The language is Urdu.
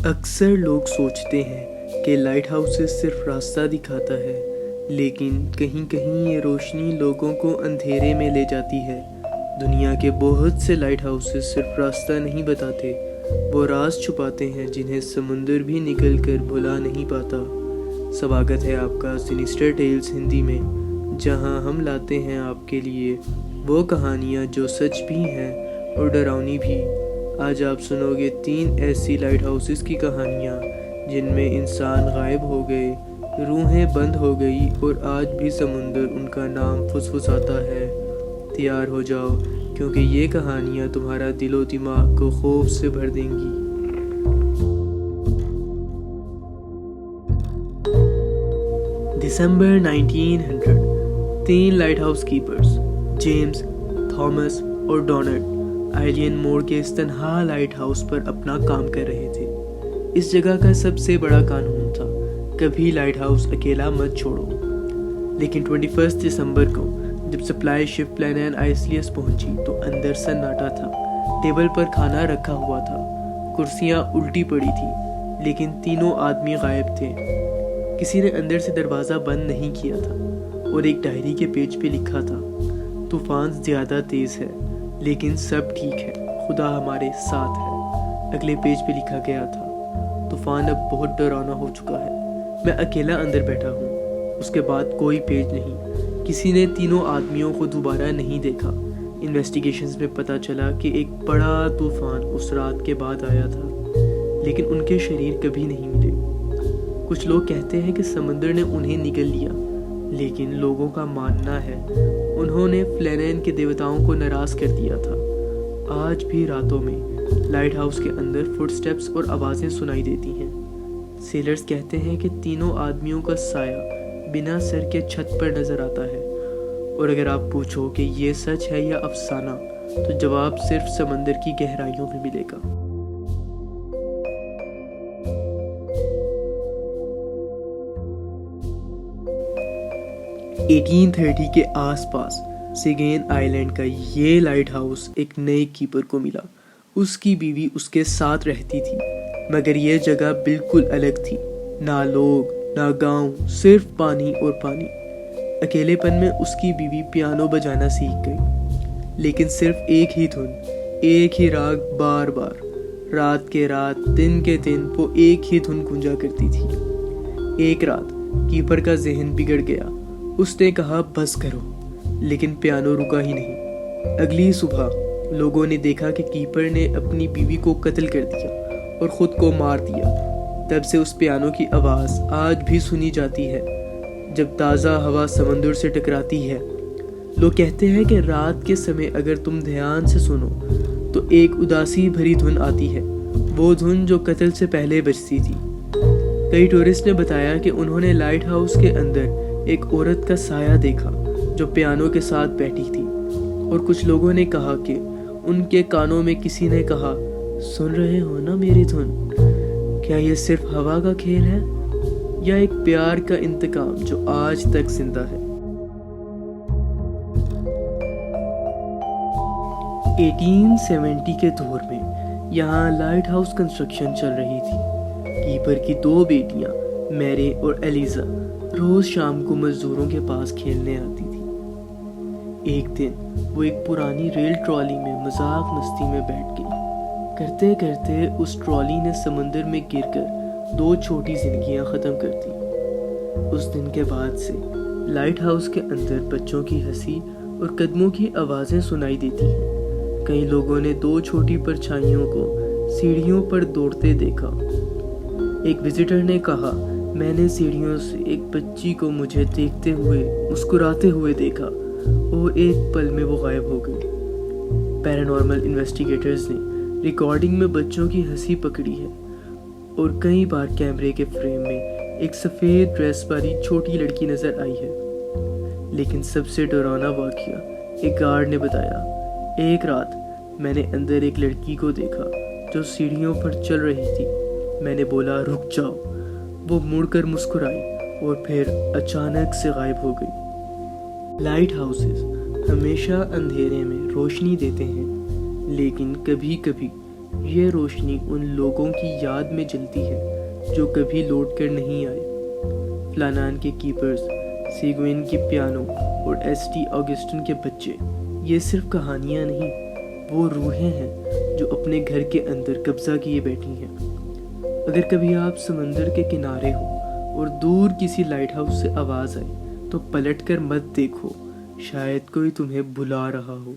اکثر لوگ سوچتے ہیں کہ لائٹ ہاؤسز صرف راستہ دکھاتا ہے، لیکن کہیں کہیں یہ روشنی لوگوں کو اندھیرے میں لے جاتی ہے۔ دنیا کے بہت سے لائٹ ہاؤسز صرف راستہ نہیں بتاتے، وہ راز چھپاتے ہیں جنہیں سمندر بھی نکل کر بھلا نہیں پاتا۔ سواگت ہے آپ کا سینیسٹر ٹیلز ہندی میں، جہاں ہم لاتے ہیں آپ کے لیے وہ کہانیاں جو سچ بھی ہیں اور ڈراؤنی بھی۔ آج آپ سنو گے 3 ایسی لائٹ ہاؤسز کی کہانیاں جن میں انسان غائب ہو گئے، روحیں بند ہو گئی اور آج بھی سمندر ان کا نام فسفساتا ہے۔ تیار ہو جاؤ، کیونکہ یہ کہانیاں تمہارا دل و دماغ کو خوف سے بھر دیں گی۔ دسمبر 1900، 3 light house keepers James, Thomas اور ڈونلڈ آئلین مور کے اس تنہا لائٹ ہاؤس پر اپنا کام کر رہے تھے۔ اس جگہ کا سب سے بڑا قانون تھا، کبھی لائٹ ہاؤس اکیلا مت چھوڑو۔ لیکن 21 دسمبر کو جب سپلائی شپ پلینین آئسلیس پہنچی تو اندر سناٹا تھا۔ ٹیبل پر کھانا رکھا ہوا تھا، کرسیاں الٹی پڑی تھیں، لیکن تینوں آدمی غائب تھے۔ کسی نے اندر سے دروازہ بند نہیں کیا تھا اور ایک ڈائری کے پیج پہ لکھا تھا، طوفان زیادہ تیز ہے لیکن سب ٹھیک ہے، خدا ہمارے ساتھ ہے۔ اگلے پیج پہ لکھا گیا تھا، طوفان اب بہت ڈرانا ہو چکا ہے، میں اکیلا اندر بیٹھا ہوں۔ اس کے بعد کوئی پیج نہیں۔ کسی نے تینوں آدمیوں کو دوبارہ نہیں دیکھا۔ انویسٹیگیشنز میں پتہ چلا کہ ایک بڑا طوفان اس رات کے بعد آیا تھا، لیکن ان کے شریر کبھی نہیں ملے۔ کچھ لوگ کہتے ہیں کہ سمندر نے انہیں نگل لیا، لیکن لوگوں کا ماننا ہے انہوں نے فلینین کے دیوتاؤں کو ناراض کر دیا تھا۔ آج بھی راتوں میں لائٹ ہاؤس کے اندر فٹ سٹیپس اور آوازیں سنائی دیتی ہیں۔ سیلرز کہتے ہیں کہ تینوں آدمیوں کا سایہ بنا سر کے چھت پر نظر آتا ہے، اور اگر آپ پوچھو کہ یہ سچ ہے یا افسانہ تو جواب صرف سمندر کی گہرائیوں میں ملے گا۔ (1830) کے آس پاس سیگین آئلینڈ کا یہ لائٹ ہاؤس ایک نئے کیپر کو ملا۔ اس کی بیوی اس کے ساتھ رہتی تھی، مگر یہ جگہ بالکل الگ تھی، نہ لوگ نہ گاؤں، صرف پانی اور پانی۔ اکیلے پن میں اس کی بیوی پیانو بجانا سیکھ گئی، لیکن صرف ایک ہی دھن، ایک ہی راگ بار بار، رات کے رات دن کے دن وہ ایک ہی دھن گونجا کرتی تھی۔ ایک رات کیپر کا ذہن بگڑ گیا، اس نے کہا بس کرو، لیکن پیانو رکا ہی نہیں۔ اگلی صبح لوگوں نے دیکھا کہ کیپر نے اپنی بیوی کو قتل کر دیا اور خود کو مار دیا۔ تب سے اس پیانو کی آواز آج بھی سنی جاتی ہے جب تازہ ہوا سمندر سے ٹکراتی ہے۔ لوگ کہتے ہیں کہ رات کے سمے اگر تم دھیان سے سنو تو ایک اداسی بھری دھن آتی ہے، وہ دھن جو قتل سے پہلے بجتی تھی۔ کئی ٹورسٹ نے بتایا کہ انہوں نے لائٹ ہاؤس کے اندر ایک عورت کا سایہ دیکھا جو پیانو کے ساتھ بیٹھی تھی، اور کچھ لوگوں نے کہا کہ ان کے کانوں میں کسی نے کہا، سن رہے ہو نا میری دھن؟ کیا یہ صرف ہوا کا کھیل ہے یا ایک پیار کا انتقام جو آج تک زندہ ہے؟ 1870 کے دور میں یہاں لائٹ ہاؤس کنسٹرکشن چل رہی تھی۔ کیپر کی 2 بیٹیاں میری اور ایلیزا روز شام کو مزدوروں کے پاس کھیلنے آتی تھی۔ ایک دن وہ ایک پرانی ریل ٹرالی میں مذاق مستی میں بیٹھ گئی۔ کرتے کرتے اس ٹرالی نے سمندر میں گر کر 2 چھوٹی زندگیاں ختم کر دی۔ اس دن کے بعد سے لائٹ ہاؤس کے اندر بچوں کی ہنسی اور قدموں کی آوازیں سنائی دیتی ہیں۔ کئی لوگوں نے 2 چھوٹی پرچھائیوں کو سیڑھیوں پر دوڑتے دیکھا۔ ایک وزٹر نے کہا، میں نے سیڑھیوں سے ایک بچی کو مجھے دیکھتے ہوئے مسکراتے ہوئے دیکھا اور ایک پل میں وہ غائب ہو گئی۔ پیرانارمل انویسٹیگیٹرز نے ریکارڈنگ میں بچوں کی ہنسی پکڑی ہے، اور کئی بار کیمرے کے فریم میں ایک سفید ڈریس والی چھوٹی لڑکی نظر آئی ہے۔ لیکن سب سے ڈراؤنا واقعہ ایک گارڈ نے بتایا، ایک رات میں نے اندر ایک لڑکی کو دیکھا جو سیڑھیوں پر چل رہی تھی۔ میں نے بولا رک جاؤ، وہ مڑ کر مسکرائی اور پھر اچانک سے غائب ہو گئی۔ لائٹ ہاؤسز ہمیشہ اندھیرے میں روشنی دیتے ہیں، لیکن کبھی کبھی یہ روشنی ان لوگوں کی یاد میں جلتی ہے جو کبھی لوٹ کر نہیں آئے۔ فلانان کے کیپرز، سیگوین کی پیانو اور ایس ٹی آگسٹن کے بچے، یہ صرف کہانیاں نہیں، وہ روحیں ہیں جو اپنے گھر کے اندر قبضہ کیے بیٹھی ہیں۔ اگر کبھی آپ سمندر کے کنارے ہو اور دور کسی لائٹ ہاؤس سے آواز آئے تو پلٹ کر مت دیکھو، شاید کوئی تمہیں بلا رہا ہو۔